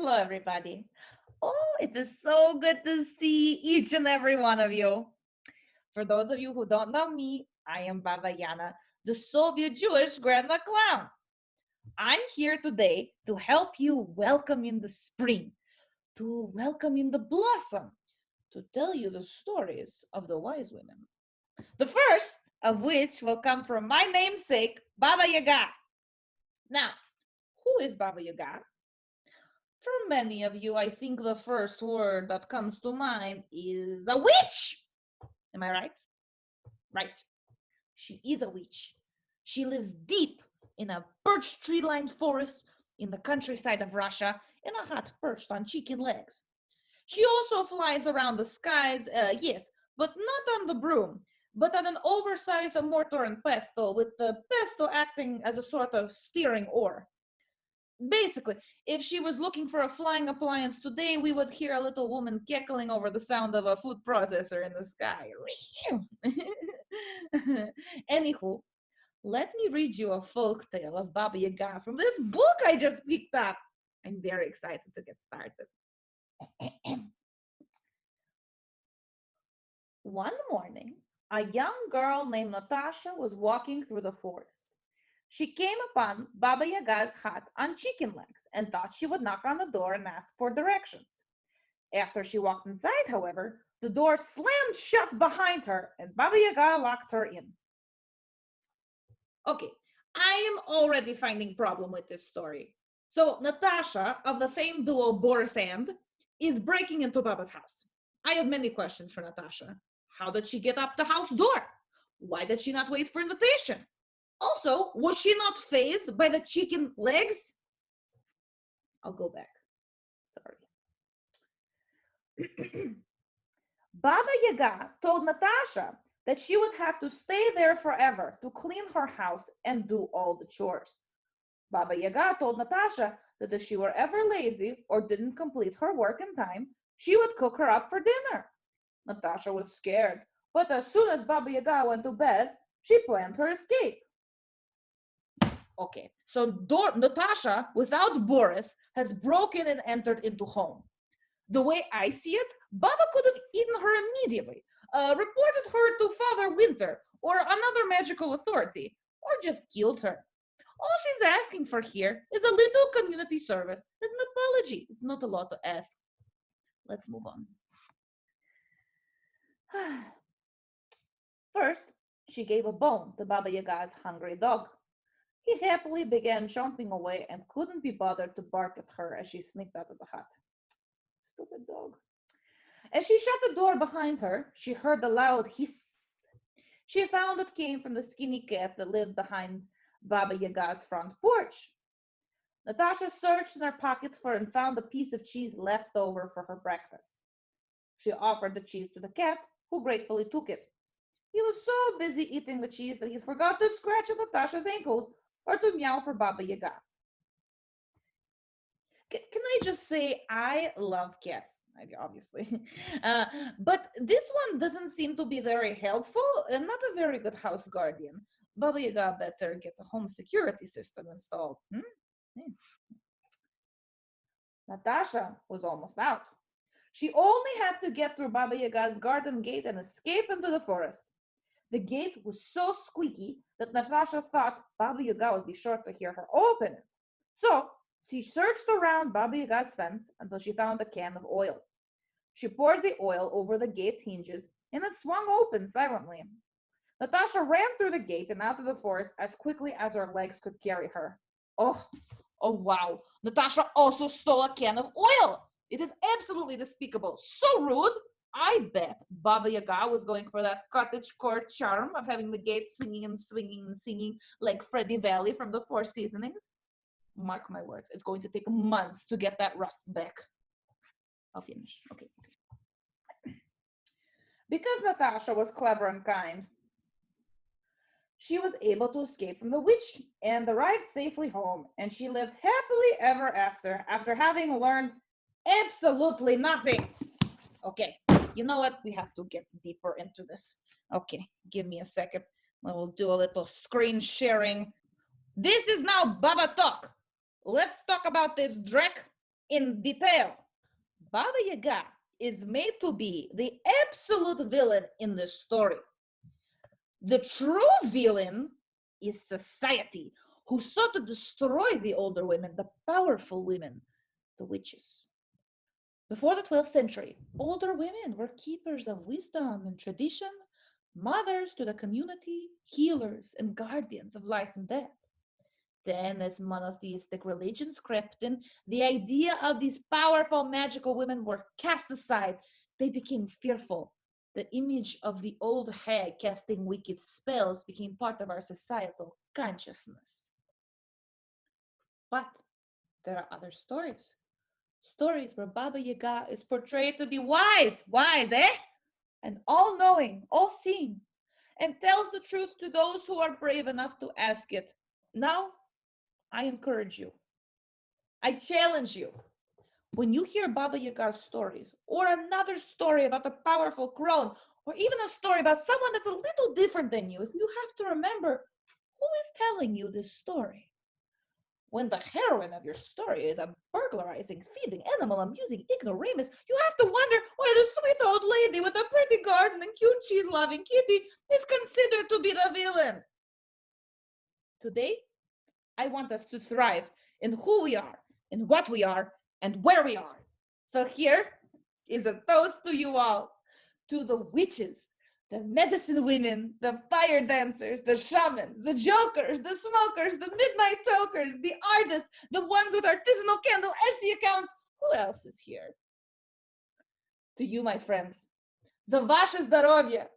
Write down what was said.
Hello, everybody. Oh, it is so good to see each and every one of you. For those of you who don't know me, I am Baba Yana, the Soviet Jewish Grandma Clown. I'm here today to help you welcome in the spring, to welcome in the blossom, to tell you the stories of the wise women. The first of which will come from my namesake, Baba Yaga. Now, who is Baba Yaga? For many of you, I think the first word that comes to mind is a witch. Am I right? Right. She is a witch. She lives deep in a birch tree lined forest in the countryside of Russia in a hut perched on chicken legs. She also flies around the skies, yes, but not on the broom, but on an oversized mortar and pestle, with the pestle acting as a sort of steering oar. Basically, if she was looking for a flying appliance today, we would hear a little woman cackling over the sound of a food processor in the sky. Anywho, let me read you a folk tale of Baba Yaga from this book I just picked up. I'm very excited to get started. One morning, a young girl named Natasha was walking through the forest. She came upon Baba Yaga's hut on chicken legs and thought she would knock on the door and ask for directions. After she walked inside, however, the door slammed shut behind her and Baba Yaga locked her in. Okay, I am already finding problem with this story. So Natasha of the famed duo Boris and is breaking into Baba's house. I have many questions for Natasha. How did she get up the house door? Why did she not wait for invitation? Also, was she not fazed by the chicken legs? I'll go back. Sorry. Baba Yaga told Natasha that she would have to stay there forever to clean her house and do all the chores. Baba Yaga told Natasha that if she were ever lazy or didn't complete her work in time, she would cook her up for dinner. Natasha was scared, but as soon as Baba Yaga went to bed, she planned her escape. Okay, so Natasha, without Boris, has broken and entered into home. The way I see it, Baba could have eaten her immediately, reported her to Father Winter or another magical authority, or just killed her. All she's asking for here is a little community service as an apology. It's not a lot to ask. Let's move on. First, she gave a bone to Baba Yaga's hungry dog. He happily began chomping away and couldn't be bothered to bark at her as she sneaked out of the hut. Stupid dog. As she shut the door behind her, she heard a loud hiss. She found it came from the skinny cat that lived behind Baba Yaga's front porch. Natasha searched in her pockets for and found a piece of cheese left over for her breakfast. She offered the cheese to the cat, who gratefully took it. He was so busy eating the cheese that he forgot to scratch at Natasha's ankles or to meow for Baba Yaga. Can I just say I love cats, obviously, uh, but this one doesn't seem to be very helpful and not a very good house guardian. Baba Yaga better get a home security system installed. Hmm. Natasha was almost out. She only had to get through Baba Yaga's garden gate and escape into the forest. The gate was so squeaky that Natasha thought Baba Yaga would be sure to hear her open it. So she searched around Baba Yaga's fence until she found a can of oil. She poured the oil over the gate hinges and it swung open silently. Natasha ran through the gate and out of the forest as quickly as her legs could carry her. Oh, oh wow. Natasha also stole a can of oil. It is absolutely despicable. So rude. I bet Baba Yaga was going for that cottage court charm of having the gate swinging and swinging and singing like Freddie Valley from the Four Seasonings. Mark my words, it's going to take months to get that rust back. I'll finish. Okay. Because Natasha was clever and kind, she was able to escape from the witch and arrived safely home, and she lived happily ever after having learned absolutely nothing. Okay, you know what? We have to get deeper into this. Okay, give me a second. I will do a little screen sharing. This is now Baba Talk. Let's talk about this Drek in detail. Baba Yaga is made to be the absolute villain in the story. The true villain is society, who sought to destroy the older women, the powerful women, the witches. Before the 12th century, older women were keepers of wisdom and tradition, mothers to the community, healers and guardians of life and death. Then, as monotheistic religions crept in, the idea of these powerful magical women were cast aside. They became fearful. The image of the old hag casting wicked spells became part of our societal consciousness. But there are other stories. Stories where Baba Yaga is portrayed to be wise, eh? And all-knowing, all-seeing, and tells the truth to those who are brave enough to ask it. Now, I encourage you. I challenge you. When you hear Baba Yaga's stories, or another story about a powerful crone, or even a story about someone that's a little different than you have to remember who is telling you this story. When the heroine of your story is a burglarizing, thieving, animal abusing ignoramus, you have to wonder why the sweet old lady with a pretty garden and cute cheese-loving kitty is considered to be the villain. Today, I want us to thrive in who we are, in what we are, and where we are. So here is a toast to you all, to the witches, the medicine women, the fire dancers, the shamans, the jokers, the smokers, the midnight tokers, the artists, the ones with artisanal candle Etsy accounts. Who else is here? To you, my friends. За ваше здоровье!